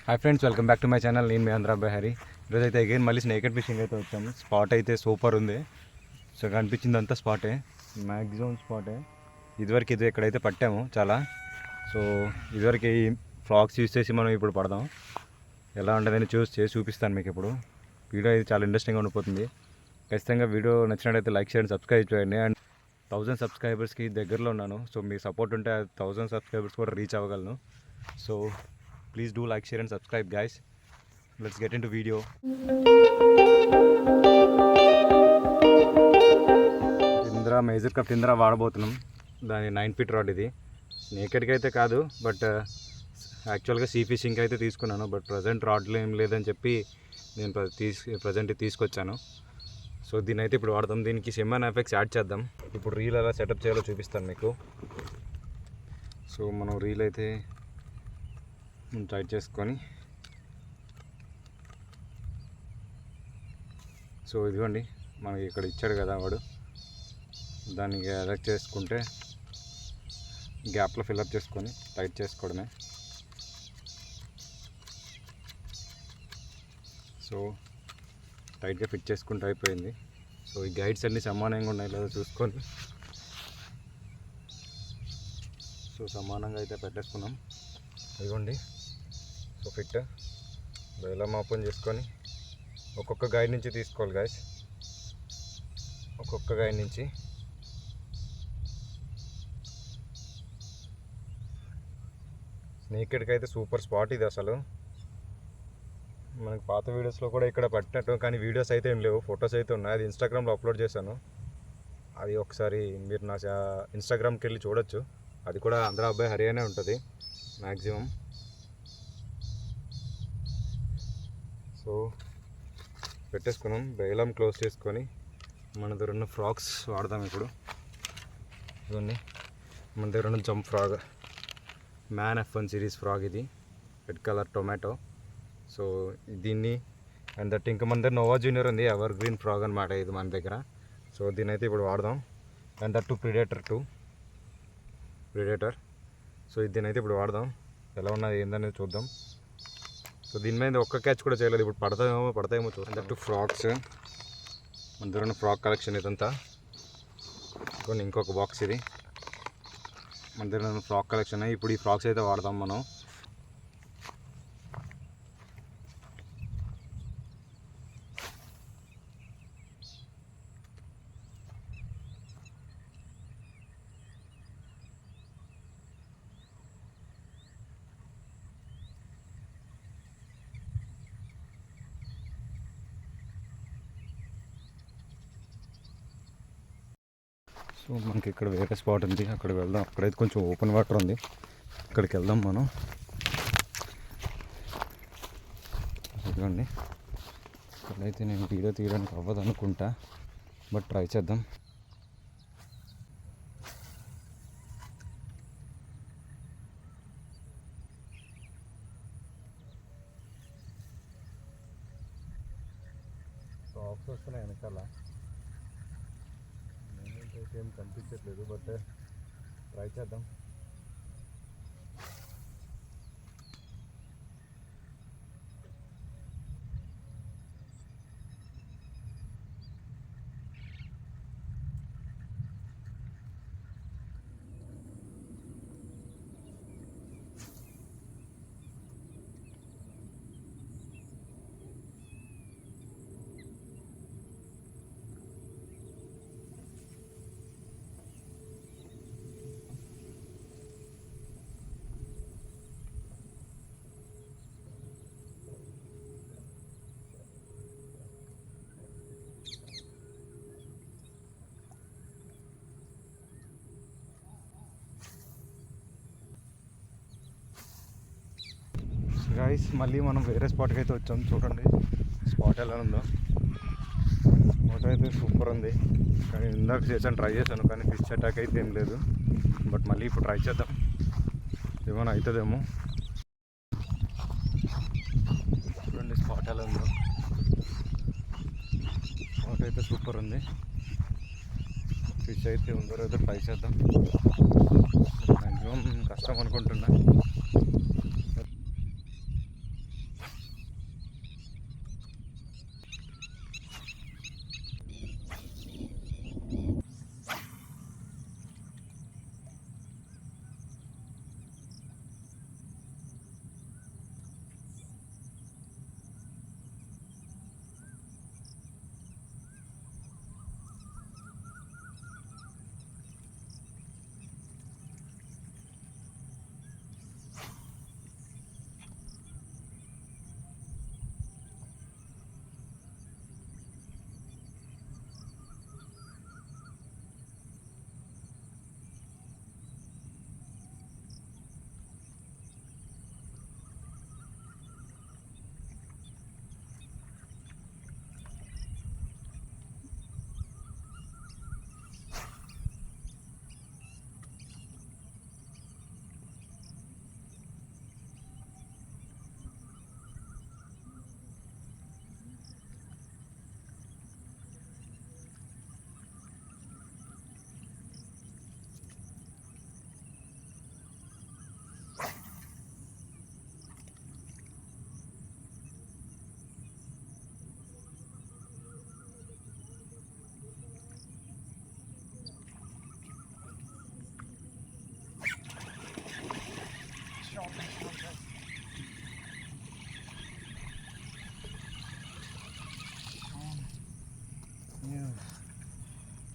Hi friends, welcome back to my channel. నేను మీ ఆంధ్ర అబ్బాయి హరి. ఈరోజు అయితే అగైన్ మళ్ళీ స్నేకెడ్ ఫిషింగ్ అయితే వచ్చాము. స్పాట్ అయితే సూపర్ ఉంది. సో కనిపించిందంతా స్పాటే, మ్యాక్సిమం స్పాటే. ఇదివరకు ఇది ఎక్కడైతే పట్టాము చాలా. సో ఇదివరకు ఈ ఫ్లాగ్స్ యూస్ చేసి మనం ఇప్పుడు పడదాం. ఎలా ఉంటుందని చూపిస్తాను మీకు ఇప్పుడు. వీడియో అయితే చాలా ఇంట్రెస్టింగ్గా ఉండిపోతుంది. ఖచ్చితంగా వీడియో నచ్చినట్టయితే లైక్ చేయండి, సబ్స్క్రైబ్ చేయండి. అండ్ 1000 సబ్స్క్రైబర్స్కి దగ్గరలో ఉన్నాను. సో మీ సపోర్ట్ ఉంటే 1000 సబ్స్క్రైబర్స్ కూడా రీచ్ అవ్వగలను. So please do like, share and subscribe guys. Let's get into video. ఇంద్రా మేజర్ కప్ ఇంద్రా వాడబోతున్నాం. దాని 9 ఫీట్ రాడ్. ఇది నేకెడ్కి అయితే కాదు, బట్ యాక్చువల్గా సీ ఫిషింగ్కి అయితే తీసుకున్నాను. బట్ ప్రజెంట్ రాడ్లు ఏం లేదని చెప్పి నేను ప్రజెంట్ తీసుకొచ్చాను. సో దీని అయితే ఇప్పుడు వాడదాం. దీనికి సిమ్మన్ ఎఫెక్ట్స్ యాడ్ చేద్దాం. ఇప్పుడు రీల్ ఎలా సెటప్ చేయాలో చూపిస్తాను మీకు. సో మనం రీల్ అయితే టైట్ చేసుకొని, సో ఇదిగోండి మనకి ఇక్కడ ఇచ్చాడు కదా వాడు, దానికి అలెక్ట్ చేసుకుంటే గ్యాప్లో ఫిల్అప్ చేసుకొని టైట్ చేసుకోవడమే. సో టైట్గా ఫిట్ చేసుకుంటూ అయిపోయింది. సో ఈ గైడ్స్ అన్నీ సమానంగా ఉన్నాయి లేదో చూసుకొని, సో సమానంగా అయితే పెట్టేసుకున్నాం. ఇదిగోండి. సో ఫిట్ బెల్లం ఓపెన్ చేసుకొని ఒక్కొక్క గైడ్ నుంచి తీసుకోవాలి గాయస్. ఒక్కొక్క గైడ్ నుంచి స్నేకెడ్కి అయితే సూపర్ స్పాట్ ఇది. అసలు మనకి పాత వీడియోస్లో కూడా ఇక్కడ పట్టినట్టు, కానీ వీడియోస్ అయితే ఏం లేవు, ఫొటోస్ అయితే ఉన్నాయి. అది ఇన్స్టాగ్రామ్లో అప్లోడ్ చేశాను. అది ఒకసారి మీరు నా ఇన్స్టాగ్రామ్కి వెళ్ళి చూడొచ్చు. అది కూడా ఆంధ్ర అబ్బాయి హరి అనే ఉంటుంది మ్యాక్సిమం. సో పెట్టేసుకున్నాం. బెయిలం క్లోజ్ చేసుకొని మన దగ్గర ఉన్న ఫ్రాగ్స్ వాడదాం ఇప్పుడు. ఇవన్నీ మన దగ్గర ఉన్న jump frog, man F1 series frog. ఇది రెడ్ కలర్ టొమాటో. సో దీన్ని అండ్ దట్ ఇంకా మన దగ్గర నోవా జూనియర్ ఉంది, ఎవర్ గ్రీన్ ఫ్రాగ్ అనమాట ఇది మన దగ్గర. సో దీని అయితే ఇప్పుడు వాడదాం. And that predator. సో దీని అయితే ఇప్పుడు వాడదాం. ఎలా ఉన్నది ఏందనేది చూద్దాం. సో దీని మీద ఒక్క క్యాచ్ కూడా చేయలేదు. ఇప్పుడు పడతాయేమో చూద్దాం. దట్ ఫ్రాక్స్, మన దగ్గర ఉన్న ఫ్రాక్ కలెక్షన్ ఇదంతా. కొన్ని ఇంకొక బాక్స్ ఇది మన దగ్గర ఉన్న ఫ్రాక్ కలెక్షన్. ఇప్పుడు ఈ ఫ్రాక్స్ అయితే వాడదాం మనం. సో మనకి ఇక్కడ వేరే స్పాట్ ఉంది, అక్కడికి వెళ్దాం. అక్కడైతే కొంచెం ఓపెన్ వాటర్ ఉంది, అక్కడికి వెళ్దాం మనం. ఇదిగోండి, ఇక్కడైతే నేను వీడియో తీయడానికి అవ్వదు అనుకుంటా, బట్ ట్రై చేద్దాం. సాక్స్ వస్తున్నాయి వెనకాల, ఏం కనిపించట్లేదు, బట్ ట్రై చేద్దాం. గైస్ మళ్ళీ మనం వేరే స్పాట్కి అయితే వచ్చాం. చూడండి స్పాట్ ఎలా ఉందో. స్పాట్ అయితే సూపర్ ఉంది, కానీ ఇందాక ట్రై చేశాను, కానీ ఫిష్ అటాక్ అయితే ఏం లేదు. బట్ మళ్ళీ ఇప్పుడు ట్రై చేద్దాం, ఏమైనా అవుతుందేమో. చూడండి స్పాట్ ఎలా ఉందో. స్పాట్ అయితే సూపర్ ఉంది. ఫిష్ అయితే ఉందో లేదో ట్రై చేద్దాం. మ్యాక్సిమం కష్టం అనుకుంటున్నా.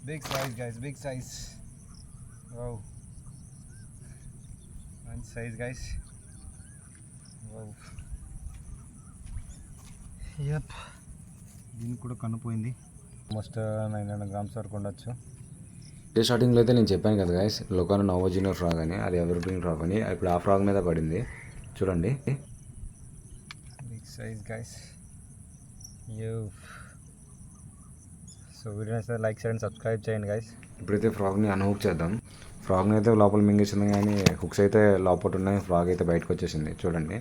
Big size guys, big size. Wow. One size guys. Wow. Yep. దీనికి కూడా కనుపోయింది. ఆల్మోస్ట్ 900 గ్రామ్స్ వరకు ఉండొచ్చు. స్టార్టింగ్లో అయితే నేను చెప్పాను కదా గైస్, లోకాను నోవోజినో ఫ్రాగ్ అని, అది ఎవర్గ్రీన్ ఫ్రాగ్ అని. ఇప్పుడు ఆ ఫ్రాగ్ మీద పడింది చూడండి. Big size guys. యూ. సో వీడియో నచ్చితే లైక్ చేయండి, సబ్స్క్రైబ్ చేయండి గైస్. ఇప్పుడైతే ఫ్రాగ్ని అన్హుక్ చేద్దాం. ఫ్రాగ్ని అయితే లోపల మింగేసింది కానీ హుక్స్ అయితే లోపల ఉన్నాయి. ఫ్రాగ్ అయితే బయటకు వచ్చేసింది చూడండి.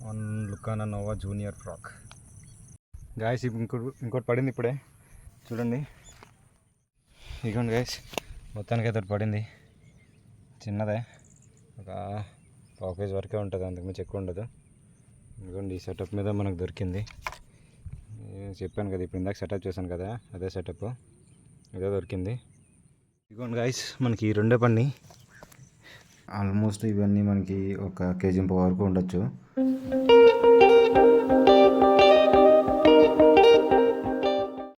One లుకానా Noah junior frock guys. ఇంకోటి పడింది ఇప్పుడే చూడండి. ఇదిగోండి గాయస్, మొత్తానికి అయితే పడింది. చిన్నదే, ఒక 1/2 కేజీ వరకే ఉంటుంది, అంతకుమించి ఎక్కువ ఉండదు. ఇదిగోండి ఈ సెటప్ మీద మనకు దొరికింది. చెప్పాను కదా, ఇప్పుడు ఇందాక సెటప్ చేశాను కదా, అదే సెటప్ ఇదే దొరికింది. ఇదిగోండి గాయస్, మనకి ఈ రెండే పడినాయి. ఆల్మోస్ట్ ఇవన్నీ మనకి 1 కేజీ వరకు ఉండొచ్చు.